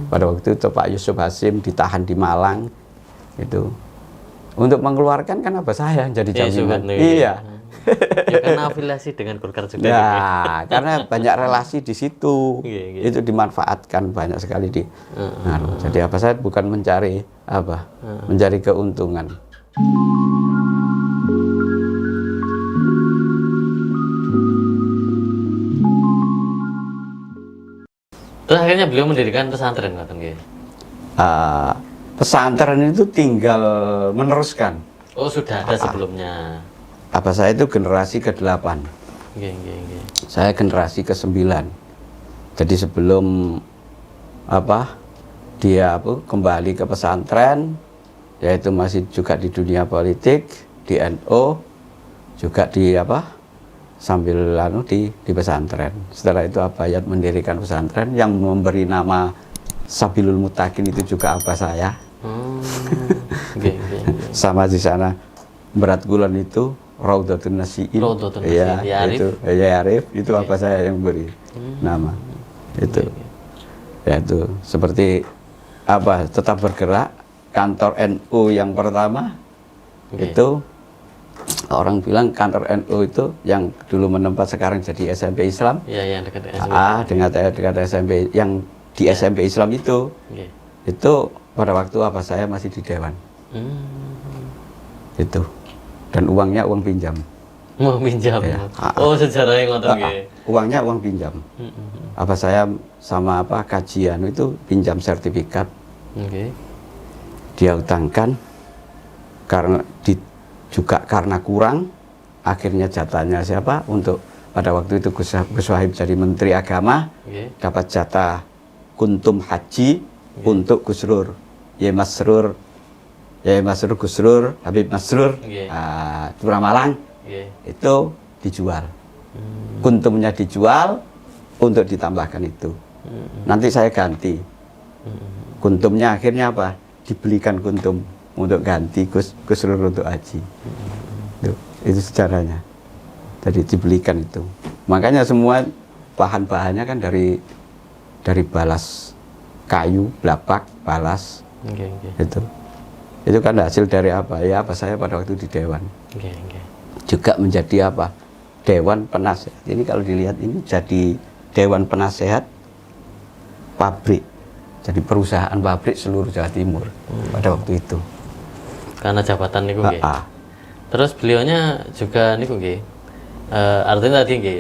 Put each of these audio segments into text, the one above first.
Pada waktu itu Pak Yusuf Hasim ditahan di Malang, itu untuk mengeluarkan kan abah saya jadi jaminan. Iya. Ya, karena afiliasi dengan Golkar juga. Ya, karena banyak relasi di situ. Itu dimanfaatkan banyak sekali di. Jadi abah saya bukan mencari apa, mencari keuntungan. Terus akhirnya beliau mendirikan pesantren, pesantren itu tinggal meneruskan. Oh, sudah ada sebelumnya. Abah saya itu generasi ke-8. Saya generasi ke-9. Jadi sebelum dia kembali ke pesantren, yaitu masih juga di dunia politik, di NU, juga di sambil di pesantren. Setelah itu Abayat mendirikan pesantren yang memberi nama Sabilul Mutakin, itu juga abah saya. Sama di sana Berat Gulan itu Raudhatun Nasiin. Ya, itu Arif, itu abah saya yang beri nama. Itu. Ya, itu seperti tetap bergerak. Kantor NU yang pertama itu orang bilang kantor NU itu yang dulu menempat sekarang jadi SMP Islam. Iya, yang dekat SMP. Dekat SMP yang di SMP Islam itu. Itu pada waktu saya masih di Dewan. Itu. Dan uangnya uang pinjam. Uang pinjam. Ya. Oh, sejarahnya ngoten nggih. Uangnya uang pinjam. Saya sama kajian itu pinjam sertifikat. Dia utangkan juga karena kurang, akhirnya jatahnya siapa untuk pada waktu itu Gus Wahib jadi Menteri Agama, dapat jatah kuntum haji untuk Gusrur, Masrur Gusrur, Habib Masrur, Pura Malang, itu dijual, kuntumnya dijual untuk ditambahkan itu, nanti saya ganti, kuntumnya akhirnya dibelikan kuntum untuk ganti Gusrur untuk haji. Itu sejarahnya. Jadi dibelikan itu. Makanya semua bahan-bahannya kan dari balas kayu, blapak, balas. Itu kan hasil dari apa saya pada waktu di Dewan. Juga menjadi Dewan Penasehat. Ini kalau dilihat ini jadi Dewan Penasehat pabrik. Jadi perusahaan pabrik seluruh Jawa Timur pada waktu itu. Karena jabatan niku nggih. Terus beliaunya juga niku nggih. Artinya tadi nggih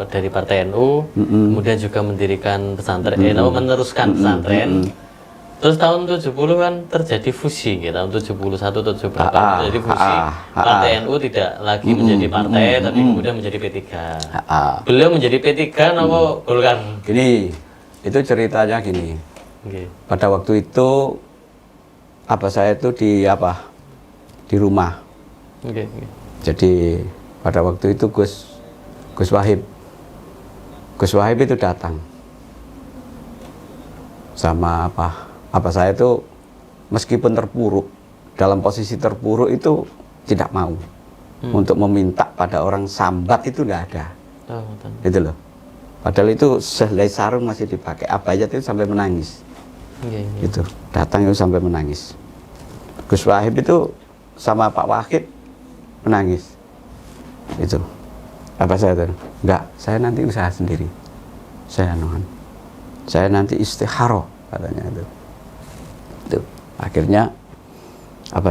dari Partai NU, kemudian juga mendirikan pesantren, meneruskan pesantren. Terus tahun 70 kan terjadi fusi nggih, tahun 71 atau 72 terjadi fusi. Partai NU tidak lagi menjadi partai tapi kemudian menjadi P3. Beliau menjadi P3 napa Golkar? Gini, itu ceritanya gini. Pada waktu itu saya itu di rumah. Jadi pada waktu itu Gus Wahib itu datang sama saya itu meskipun terpuruk, dalam posisi terpuruk itu tidak mau untuk meminta pada orang sambat, itu nggak ada. Itu loh. Padahal itu sehelai sarung masih dipakai. Abayat itu sampai menangis. Gitu. Datang itu sampai menangis. Gus Wahib itu sama Pak Wahid menangis. Itu. Saya itu? Enggak, saya nanti usaha sendiri. Saya nanti istikharah katanya itu. Itu. Akhirnya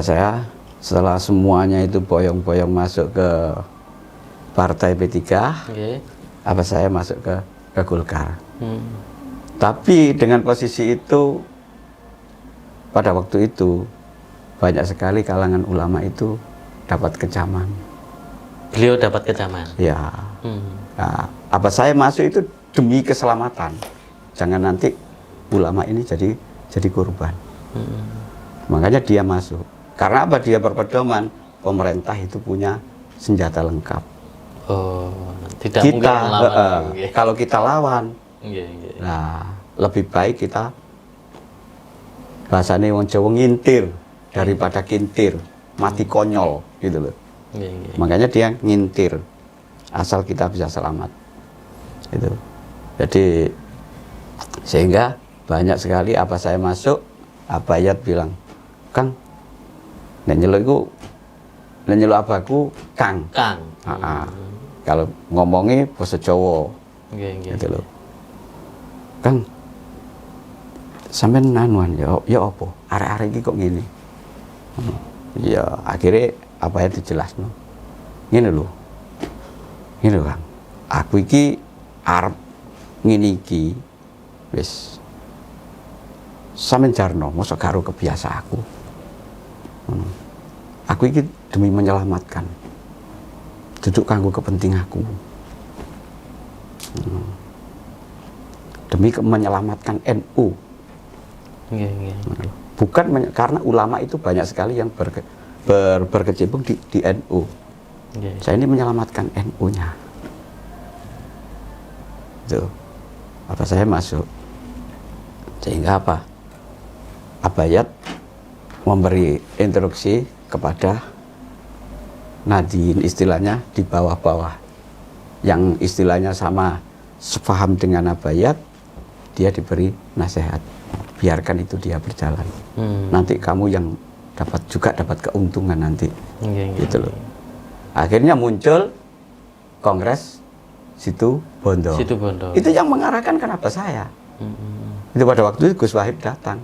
saya setelah semuanya itu boyong-boyong masuk ke Partai P3, saya masuk ke Golkar. Tapi dengan posisi itu pada waktu itu banyak sekali kalangan ulama itu dapat kecaman. Beliau dapat kecaman? Ya. Nah, saya masuk itu demi keselamatan. Jangan nanti ulama ini jadi korban. Makanya dia masuk. Karena dia berpedoman pemerintah itu punya senjata lengkap. Tidak mungkin melawan. Kalau kita lawan, nah lebih baik kita bahasanya wong Jawa ngintir daripada kintir, mati konyol gitu loh. Makanya dia ngintir asal kita bisa selamat. Itu. Jadi sehingga banyak sekali apa saya masuk, Abayat bilang, Kang, nek nyeluk abaku Kang. Kang. Kalau ngomongi basa Jawa. Gitu loh. Kang, sampean nanuan ya apa? Arek-arek iki kok ngene. Ya akhirnya Abayat dijelasno. Ngene lho. Ngene lho, Kang. Aku iki arep ngene iki wis sampean jarno, mosok karo kebiasa aku. Aku iki demi menyelamatkan. Duduk kanggo kepenting aku. Demi menyelamatkan NU. Bukan karena ulama itu banyak sekali yang berkecimpung di NU. Saya ini menyelamatkan NU-nya. Itu apa saya masuk, sehingga apa, Abayat memberi instruksi kepada Nadine, istilahnya di bawah-bawah yang istilahnya sama sepaham dengan Abayat, dia diberi nasihat, biarkan itu dia berjalan. Nanti kamu yang dapat keuntungan nanti. Gitu loh. Akhirnya muncul Kongres Situbondo. Itu yang mengarahkan kenapa saya. Itu pada waktu itu Gus Wahib datang.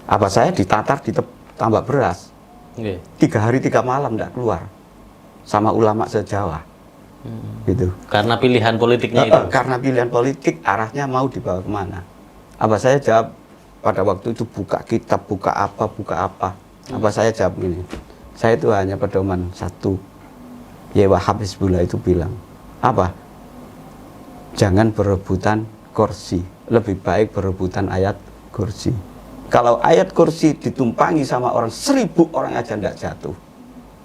Apa saya ditatar ditambah beras. 3 hari 3 malam tidak keluar sama ulama se-Jawa. Gitu. Karena pilihan politiknya itu. Karena pilihan politik, arahnya mau dibawa kemana. Apa saya jawab pada waktu itu, buka kitab, buka apa. Apa saya jawab ini. Saya itu hanya pedoman satu. Wahab Hizbullah itu bilang, apa? Jangan berebutan kursi, lebih baik berebutan ayat kursi. Kalau ayat kursi ditumpangi sama orang 1000 orang aja ndak jatuh.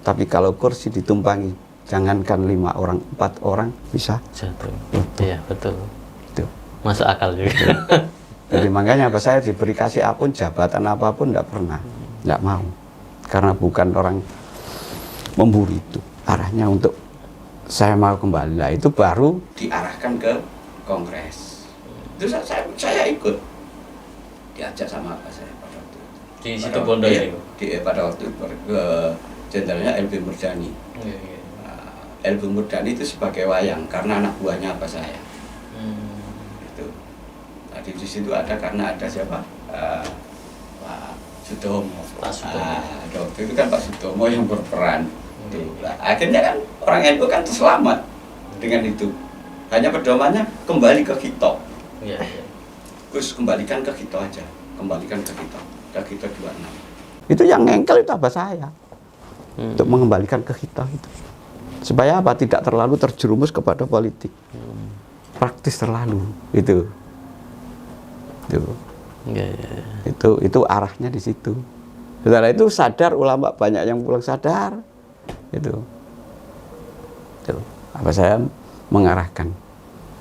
Tapi kalau kursi ditumpangi, jangankan 5 orang, 4 orang bisa jatuh. Iya, betul. Itu masuk akal juga. Jadi makanya apa, saya diberi kasih apapun, jabatan apapun ndak pernah, ndak mau. Karena bukan orang memburu itu. Arahnya untuk saya mau kembali, lah itu baru diarahkan ke Kongres. Itu saya ikut, diajak sama apa saya pada waktu itu. Di Situbondo ya? Pada waktu itu ke jenderalnya LB Murdani. LB Murdani itu sebagai wayang karena anak buahnya apa saya. Itu. Tadi di situ ada karena ada siapa? Pak Sutomo. Waktu itu kan Pak Sutomo yang berperan. Nah, akhirnya kan orang NU kan terselamat dengan itu. Hanya pedomannya kembali ke kita. Terus kembalikan ke kita aja, kembalikan ke kita 26. Itu yang ngengkel itu apa saya, untuk mengembalikan ke kita itu. Supaya apa, tidak terlalu terjerumus kepada politik, praktis terlalu itu. Itu arahnya di situ. Setelah itu sadar, ulama banyak yang pulang sadar. Itu apa saya mengarahkan.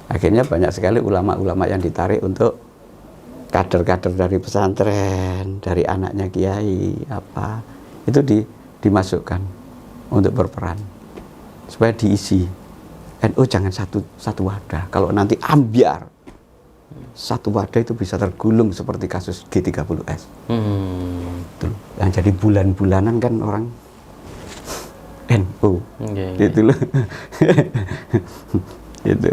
Akhirnya banyak sekali ulama-ulama yang ditarik untuk kader-kader dari pesantren, dari anaknya kiai apa, itu dimasukkan untuk berperan supaya diisi. NU jangan satu wadah. Kalau nanti ambiar satu wadah itu bisa tergulung seperti kasus G30S. Yang jadi bulan-bulanan kan orang NU, gitu loh. Itu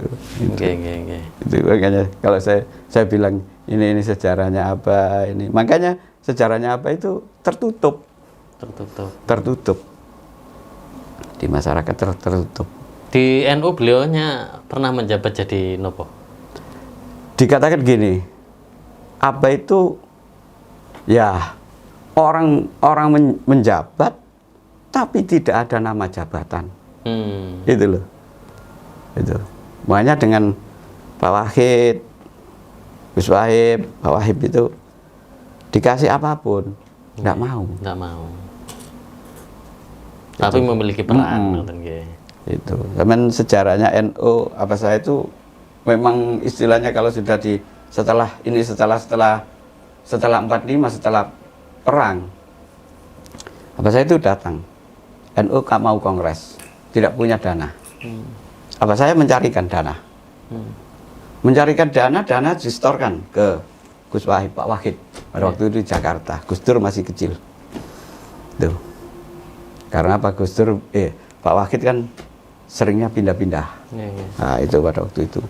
makanya kalau saya bilang ini sejarahnya apa ini, makanya sejarahnya apa itu tertutup di masyarakat, tertutup. Di NU beliaunya pernah menjabat jadi nopo? Dikatakan gini, apa itu ya orang menjabat tapi tidak ada nama jabatan. Itu loh. Itu. Makanya dengan Pak Wahid, Gus Wahib, Pak Wahib itu dikasih apapun, enggak mau. Tapi memiliki peran. Itu. Zaman sejarahnya NU apa saya itu memang istilahnya kalau sudah setelah 45, setelah perang, apa saya itu datang. NU mau kongres, tidak punya dana. Apa saya mencarikan dana? Mencarikan dana disetorkan ke Gus Wahid, Pak Wahid. Pada waktu itu di Jakarta, Gus Dur masih kecil. Tuh. Karena Pak Gus Dur, Pak Wahid kan seringnya pindah-pindah. Nah, itu pada waktu itu.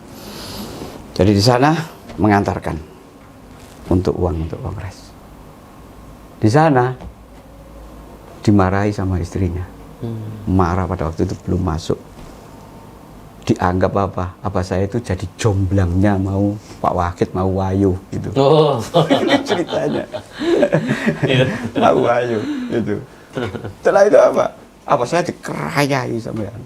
Jadi di sana mengantarkan untuk uang kongres. Di sana dimarahi sama istrinya. Marah pada waktu itu belum masuk. Dianggap apa saya itu jadi jomblangnya mau Pak Wahid mau Wahyu gitu. Oh. Ini ceritanya. Mau Wahyu gitu. Setelah itu apa saya dikerayai sampean.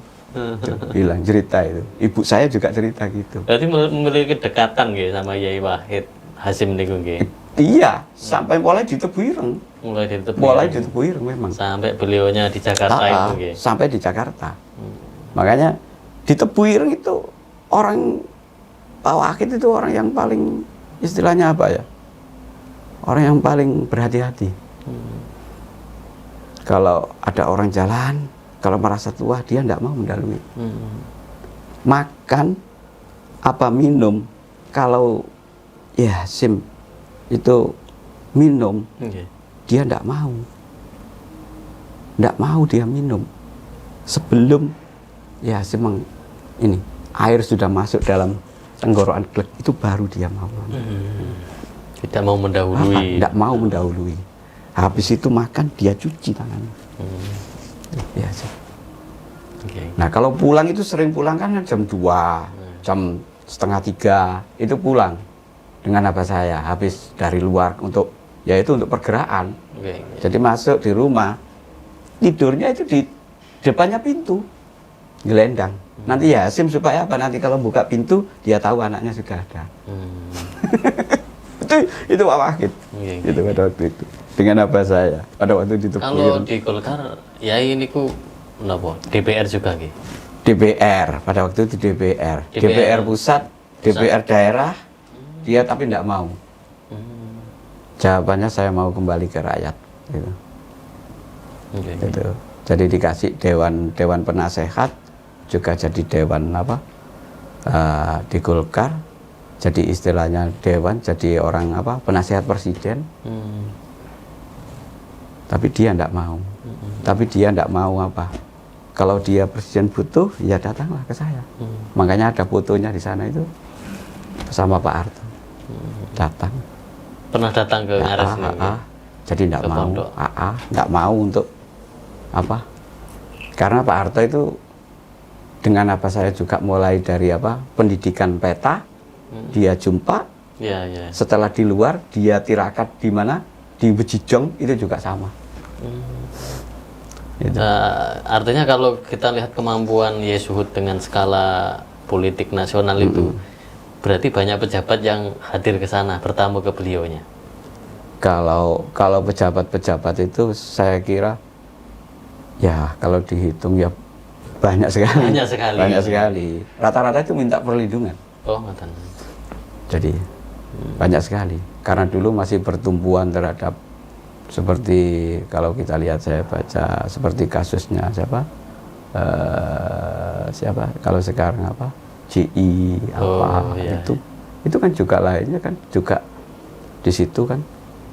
Bilang cerita itu. Ibu saya juga cerita gitu. Berarti memiliki kedekatan gitu sama Yai Wahid Hasyim niku nggih. Iya, sampai mulai ditebu ireng. Mulai ditebu ireng memang. Sampai beliaunya di Jakarta itu nggih. Sampai di Jakarta. Makanya ditebu ireng itu orang Pak Wahid itu orang yang paling istilahnya apa ya? Orang yang paling berhati-hati. Kalau ada orang jalan, kalau merasa tua dia tidak mau mendalui. Makan apa minum, kalau ya Hasyim itu minum, dia tidak mau. Tidak mau dia minum. Sebelum ya Hasyim ini air sudah masuk dalam tenggorokan glek, itu baru dia mau. Tidak mau mendahului. Tidak mau mendahului. Habis itu makan dia cuci tangannya. Biasa. Nah kalau pulang itu sering pulang kan jam 2, jam setengah 3 itu pulang dengan abah saya habis dari luar untuk yaitu untuk pergerakan. Jadi masuk di rumah tidurnya itu di depannya pintu gelendang. Nanti ya Hasyim supaya apa, nanti kalau buka pintu dia tahu anaknya sudah ada. itu Pak Wahid. Itu pada waktu itu dengan abah saya pada waktu itu. Kalau di Golkar ya ini ku napa DPR juga nggih. DPR pada waktu itu DPR pusat, DPR daerah dia tapi tidak mau. Jawabannya saya mau kembali ke rakyat gitu. Gitu. Jadi dikasih dewan penasehat, juga jadi dewan di Golkar, jadi istilahnya dewan, jadi orang penasehat presiden. Tapi dia tidak mau. Tapi dia tidak mau kalau dia presiden butuh, ya datanglah ke saya. Makanya ada fotonya di sana itu bersama Pak Harto. Datang. Pernah datang ke Ngares ini? Jadi tidak mau. Tidak mau untuk karena Pak Harto itu dengan saya juga mulai dari pendidikan peta, dia jumpa. Setelah di luar dia tirakat di mana, di Bejijong itu juga sama. Artinya kalau kita lihat kemampuan Yesuhud dengan skala politik nasional itu, berarti banyak pejabat yang hadir ke sana bertamu ke beliaunya. Kalau pejabat-pejabat itu saya kira ya kalau dihitung ya banyak sekali. Rata-rata itu minta perlindungan. Jadi banyak sekali. Karena dulu masih pertumbuhan terhadap seperti kalau kita lihat, saya baca seperti kasusnya siapa kalau sekarang GI itu kan juga lainnya kan juga di situ kan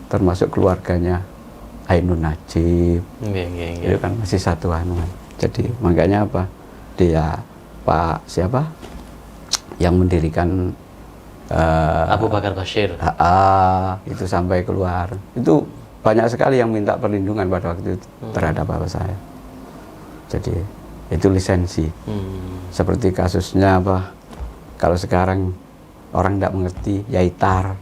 termasuk keluarganya Ainun Najib. Itu kan masih satu anuan. Jadi makanya dia Pak yang mendirikan Abu Bakar Bashir itu sampai keluar, itu banyak sekali yang minta perlindungan pada waktu itu terhadap bapak saya. Jadi itu lisensi. Seperti kasusnya kalau sekarang orang tidak mengerti Yaitar,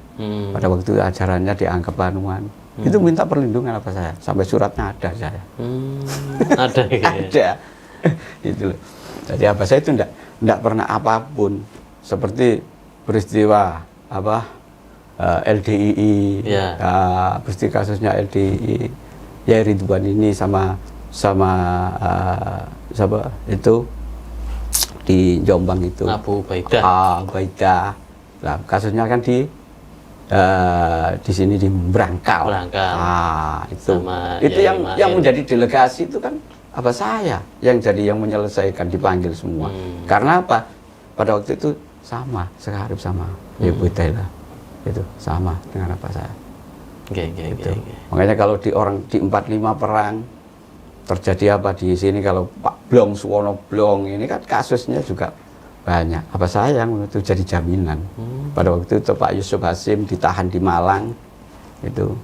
pada waktu itu ajarannya dianggap panuan. Itu minta perlindungan saya, sampai suratnya ada saya. Ada gitu. Ada. Itu loh. Jadi saya itu tidak pernah apapun seperti peristiwa LDII, peristiwa kasusnya LDII, ya Ridwan ini sama itu di Jombang itu. Abu Ubaidah. Nah, kasusnya kan di sini di Brangkal. Itu yang menjadi delegasi itu kan saya yang menyelesaikan, dipanggil semua. Karena pada waktu itu sama sekarang sama Ibu Taila. itu sama dengan apa saya. Gitu. Makanya kalau di 45 perang terjadi apa di sini, kalau Pak Blong, Suwono Blong ini kan kasusnya juga banyak. Apa saya yang itu jadi jaminan. Pada waktu itu Pak Yusuf Hasim ditahan di Malang itu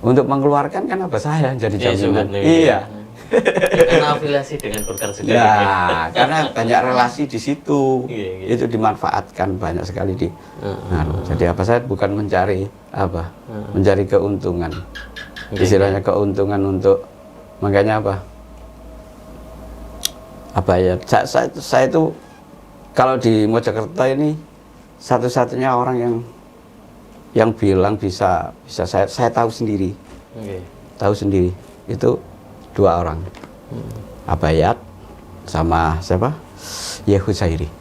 untuk mengeluarkan kan apa saya yang jadi jaminan. Iya. Karena afiliasi dengan Golkar juga. Ya, karena banyak relasi di situ. Itu dimanfaatkan banyak sekali di. Jadi apa saya bukan mencari apa? Mencari keuntungan. Istilahnya keuntungan untuk, makanya apa? Apa ya? Saya itu kalau di Mojokerto ini satu-satunya orang yang bilang bisa saya tahu sendiri. Tahu sendiri. Itu 2 orang, Abayat sama siapa? Yehu Sairi.